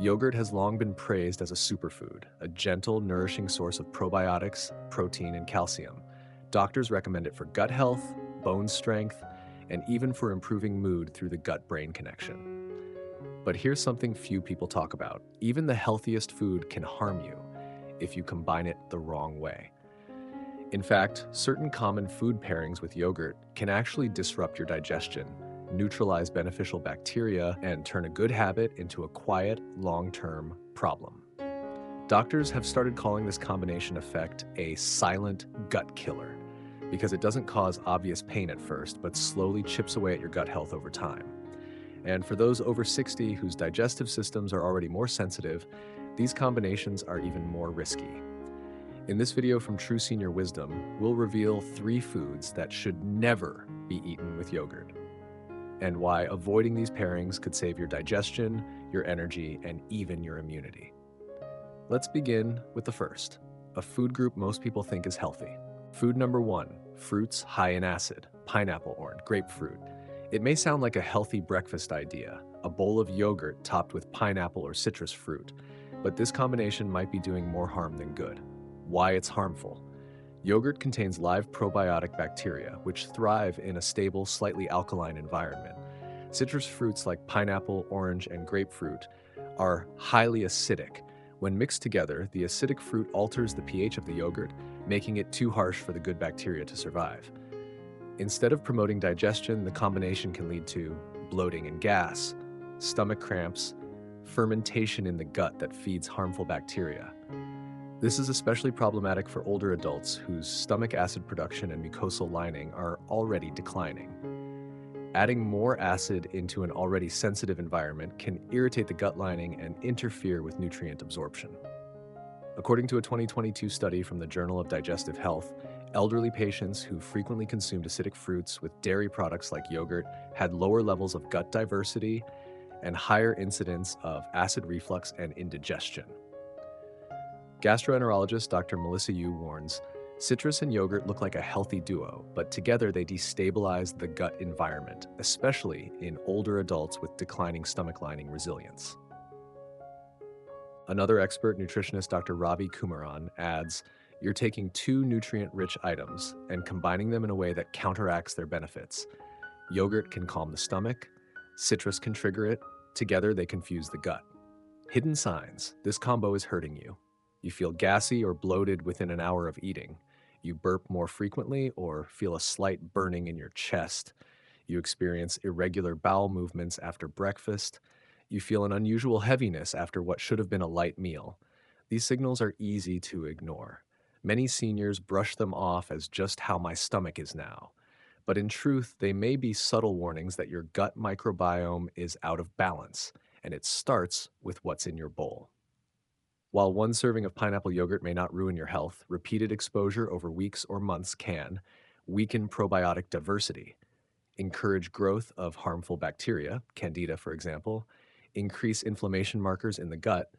Yogurt has long been praised as a superfood, a gentle, nourishing source of probiotics, protein, and calcium. Doctors recommend it for gut health, bone strength, and even for improving mood through the gut-brain connection. But here's something few people talk about. Even the healthiest food can harm you if you combine it the wrong way. In fact, certain common food pairings with yogurt can actually disrupt your digestion, neutralize beneficial bacteria, and turn a good habit into a quiet, long-term problem. Doctors have started calling this combination effect a silent gut killer because it doesn't cause obvious pain at first, but slowly chips away at your gut health over time. And for those over 60 whose digestive systems are already more sensitive, these combinations are even more risky. In this video from True Senior Wisdom, we'll reveal 3 foods that should never be eaten with yogurt, and why avoiding these pairings could save your digestion, your energy, and even your immunity. Let's begin with the first, a food group most people think is healthy. Food number 1, fruits high in acid, pineapple, orange, grapefruit. It may sound like a healthy breakfast idea, a bowl of yogurt topped with pineapple or citrus fruit, but this combination might be doing more harm than good. Why it's harmful. Yogurt contains live probiotic bacteria, which thrive in a stable, slightly alkaline environment. Citrus fruits like pineapple, orange, and grapefruit are highly acidic. When mixed together, the acidic fruit alters the pH of the yogurt, making it too harsh for the good bacteria to survive. Instead of promoting digestion, the combination can lead to bloating and gas, stomach cramps, fermentation in the gut that feeds harmful bacteria. This is especially problematic for older adults whose stomach acid production and mucosal lining are already declining. Adding more acid into an already sensitive environment can irritate the gut lining and interfere with nutrient absorption. According to a 2022 study from the Journal of Digestive Health, elderly patients who frequently consumed acidic fruits with dairy products like yogurt had lower levels of gut diversity and higher incidence of acid reflux and indigestion. Gastroenterologist Dr. Melissa Yu warns, citrus and yogurt look like a healthy duo, but together they destabilize the gut environment, especially in older adults with declining stomach lining resilience. Another expert nutritionist, Dr. Ravi Kumaran, adds, you're taking 2 nutrient-rich items and combining them in a way that counteracts their benefits. Yogurt can calm the stomach, citrus can trigger it, together they confuse the gut. Hidden signs, this combo is hurting you. You feel gassy or bloated within an hour of eating. You burp more frequently or feel a slight burning in your chest. You experience irregular bowel movements after breakfast. You feel an unusual heaviness after what should have been a light meal. These signals are easy to ignore. Many seniors brush them off as just how my stomach is now. But in truth, they may be subtle warnings that your gut microbiome is out of balance, and it starts with what's in your bowl. While one serving of pineapple yogurt may not ruin your health, repeated exposure over weeks or months can weaken probiotic diversity, encourage growth of harmful bacteria, candida for example, increase inflammation markers in the gut,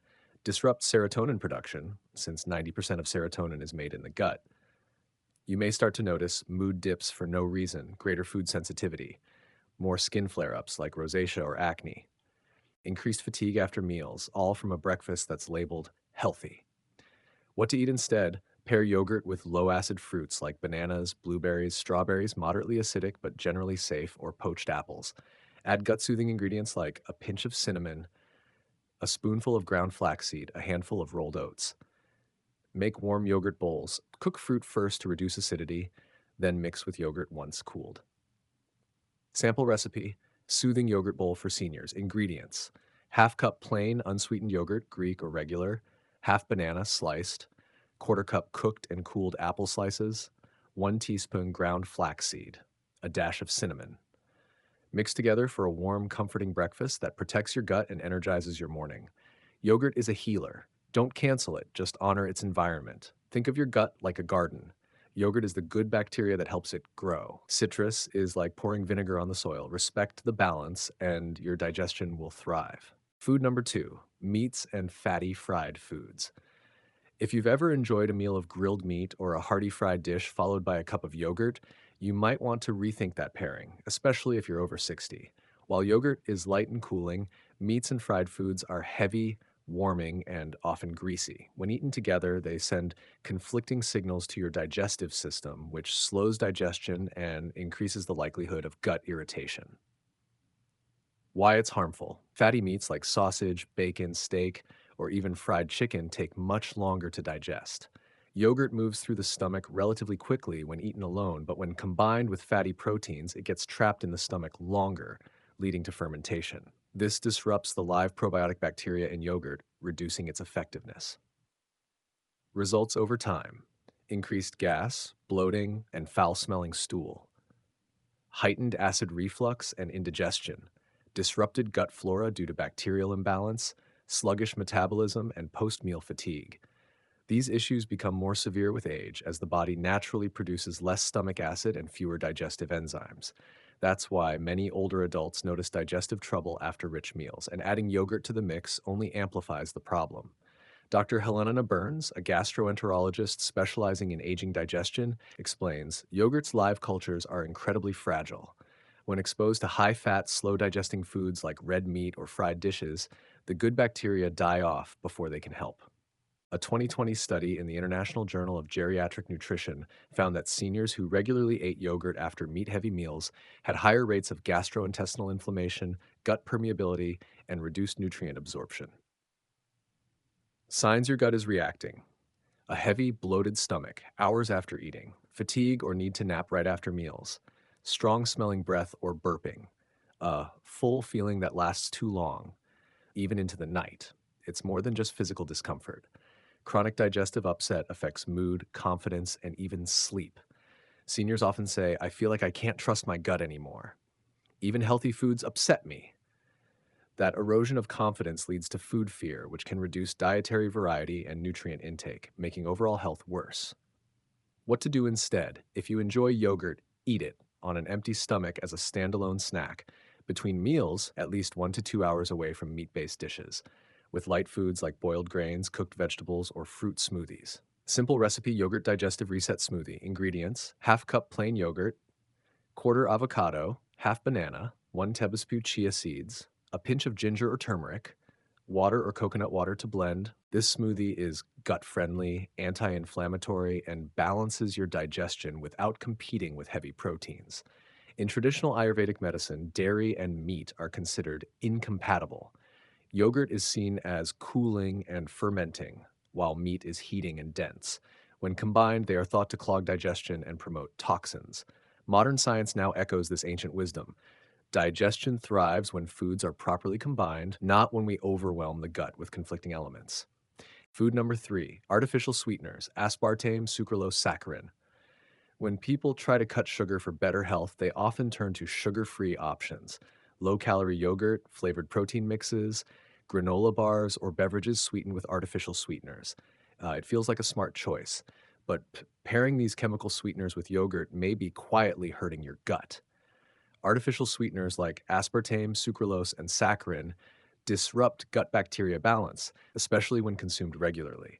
disrupt serotonin production, since 90% of serotonin is made in the gut. You may start to notice mood dips for no reason, greater food sensitivity, more skin flare-ups like rosacea or acne, increased fatigue after meals, all from a breakfast that's labeled healthy. What to eat instead? Pair yogurt with low-acid fruits like bananas, blueberries, strawberries, moderately acidic but generally safe, or poached apples. Add gut-soothing ingredients like a pinch of cinnamon, a spoonful of ground flaxseed, a handful of rolled oats. Make warm yogurt bowls. Cook fruit first to reduce acidity, then mix with yogurt once cooled. Sample recipe: soothing yogurt bowl for seniors. Ingredients: half cup plain unsweetened yogurt, Greek or regular, half banana sliced, quarter cup cooked and cooled apple slices, 1 teaspoon ground flaxseed, a dash of cinnamon. Mix together for a warm, comforting breakfast that protects your gut and energizes your morning. Yogurt is a healer. Don't cancel it, just honor its environment. Think of your gut like a garden. Yogurt is the good bacteria that helps it grow. Citrus is like pouring vinegar on the soil. Respect the balance and your digestion will thrive. Food number 2, meats and fatty fried foods. If you've ever enjoyed a meal of grilled meat or a hearty fried dish followed by a cup of yogurt, you might want to rethink that pairing, especially if you're over 60. While yogurt is light and cooling, meats and fried foods are heavy, warming, and often greasy. When eaten together, they send conflicting signals to your digestive system, which slows digestion and increases the likelihood of gut irritation. Why it's harmful. Fatty meats like sausage, bacon, steak, or even fried chicken take much longer to digest. Yogurt moves through the stomach relatively quickly when eaten alone, but when combined with fatty proteins, it gets trapped in the stomach longer, leading to fermentation. This disrupts the live probiotic bacteria in yogurt, reducing its effectiveness. Results over time: increased gas, bloating, and foul smelling stool, heightened acid reflux and indigestion, disrupted gut flora due to bacterial imbalance, sluggish metabolism, and post meal fatigue. These issues become more severe with age as the body naturally produces less stomach acid and fewer digestive enzymes. That's why many older adults notice digestive trouble after rich meals, and adding yogurt to the mix only amplifies the problem. Dr. Helena Burns, a gastroenterologist specializing in aging digestion, explains yogurt's live cultures are incredibly fragile. When exposed to high fat, slow digesting foods like red meat or fried dishes, the good bacteria die off before they can help. A 2020 study in the International Journal of Geriatric Nutrition found that seniors who regularly ate yogurt after meat heavy meals had higher rates of gastrointestinal inflammation, gut permeability, and reduced nutrient absorption. Signs your gut is reacting: a heavy, bloated stomach hours after eating, fatigue or need to nap right after meals, strong smelling breath or burping, a full feeling that lasts too long, even into the night. It's more than just physical discomfort. Chronic digestive upset affects mood, confidence, and even sleep. Seniors often say, I feel like I can't trust my gut anymore. Even healthy foods upset me. That erosion of confidence leads to food fear, which can reduce dietary variety and nutrient intake, making overall health worse. What to do instead? If you enjoy yogurt, eat it on an empty stomach as a standalone snack. Between meals, at least 1 to 2 hours away from meat based dishes, with light foods like boiled grains, cooked vegetables, or fruit smoothies. Simple recipe yogurt digestive reset smoothie. Ingredients: half cup plain yogurt, quarter avocado, half banana, 1 tablespoon chia seeds, a pinch of ginger or turmeric, water or coconut water to blend. This smoothie is gut friendly, anti inflammatory, and balances your digestion without competing with heavy proteins. In traditional Ayurvedic medicine, dairy and meat are considered incompatible. Yogurt is seen as cooling and fermenting, while meat is heating and dense. When combined, they are thought to clog digestion and promote toxins. Modern science now echoes this ancient wisdom. Digestion thrives when foods are properly combined, not when we overwhelm the gut with conflicting elements. Food number 3: artificial sweeteners, aspartame, sucralose, saccharin. When people try to cut sugar for better health, they often turn to sugar-free options: low-calorie yogurt, flavored protein mixes, granola bars, or beverages sweetened with artificial sweeteners. It feels like a smart choice, but pairing these chemical sweeteners with yogurt may be quietly hurting your gut. Artificial sweeteners like aspartame, sucralose, and saccharin disrupt gut bacteria balance, especially when consumed regularly.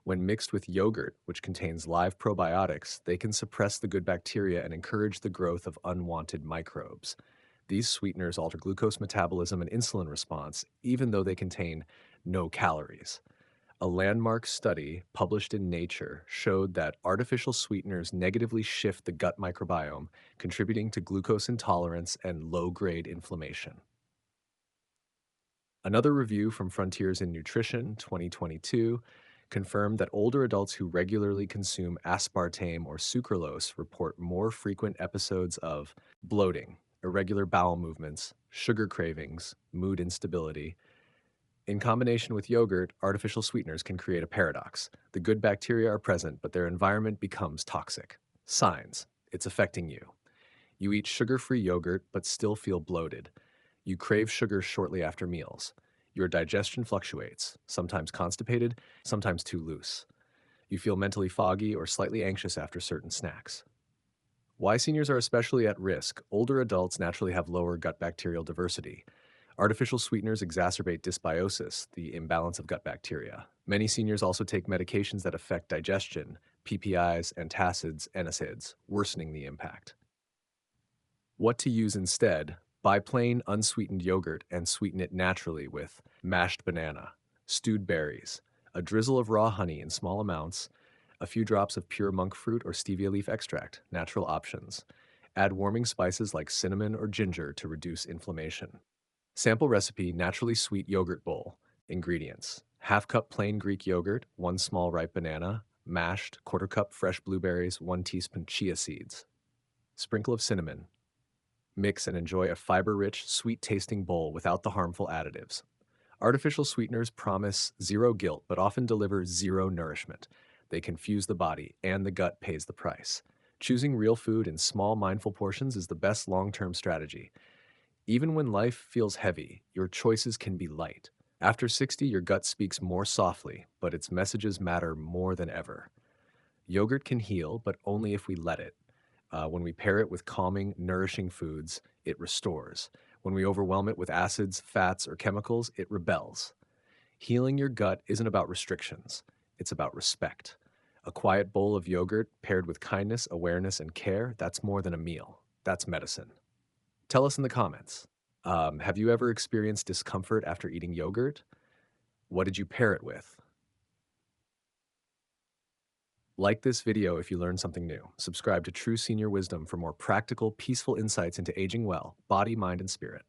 When mixed with yogurt, which contains live probiotics, they can suppress the good bacteria and encourage the growth of unwanted microbes. These sweeteners alter glucose metabolism and insulin response, even though they contain no calories. A landmark study published in Nature showed that artificial sweeteners negatively shift the gut microbiome, contributing to glucose intolerance and low-grade inflammation. Another review from Frontiers in Nutrition 2022 confirmed that older adults who regularly consume aspartame or sucralose report more frequent episodes of bloating, irregular bowel movements, sugar cravings, mood instability. In combination with yogurt, artificial sweeteners can create a paradox. The good bacteria are present, but their environment becomes toxic. Signs: it's affecting you. You eat sugar-free yogurt, but still feel bloated. You crave sugar shortly after meals. Your digestion fluctuates, sometimes constipated, sometimes too loose. You feel mentally foggy or slightly anxious after certain snacks. Why seniors are especially at risk: older adults naturally have lower gut bacterial diversity. Artificial sweeteners exacerbate dysbiosis, the imbalance of gut bacteria. Many seniors also take medications that affect digestion: PPIs, antacids, NSAIDs, worsening the impact. What to use instead: buy plain, unsweetened yogurt and sweeten it naturally with mashed banana. Stewed berries, a drizzle of raw honey in small amounts, a few drops of pure monk fruit or stevia leaf extract, natural options. Add warming spices like cinnamon or ginger to reduce inflammation. Sample recipe naturally sweet yogurt bowl. Ingredients: half cup plain Greek yogurt, 1 small ripe banana, mashed, quarter cup fresh blueberries, 1 teaspoon chia seeds. Sprinkle of cinnamon. Mix and enjoy a fiber rich, sweet tasting bowl without the harmful additives. Artificial sweeteners promise zero guilt but often deliver zero nourishment. They confuse the body, and the gut pays the price. Choosing real food in small, mindful portions is the best long term strategy. Even when life feels heavy, your choices can be light. After 60, your gut speaks more softly, but its messages matter more than ever. Yogurt can heal, but only if we let it. When we pair it with calming, nourishing foods, it restores. When we overwhelm it with acids, fats, or chemicals, it rebels. Healing your gut isn't about restrictions, it's about respect. A quiet bowl of yogurt paired with kindness, awareness, and care, that's more than a meal. That's medicine. Tell us in the comments. Have you ever experienced discomfort after eating yogurt? What did you pair it with? Like this video if you learned something new. Subscribe to True Senior Wisdom for more practical, peaceful insights into aging well, body, mind, and spirit.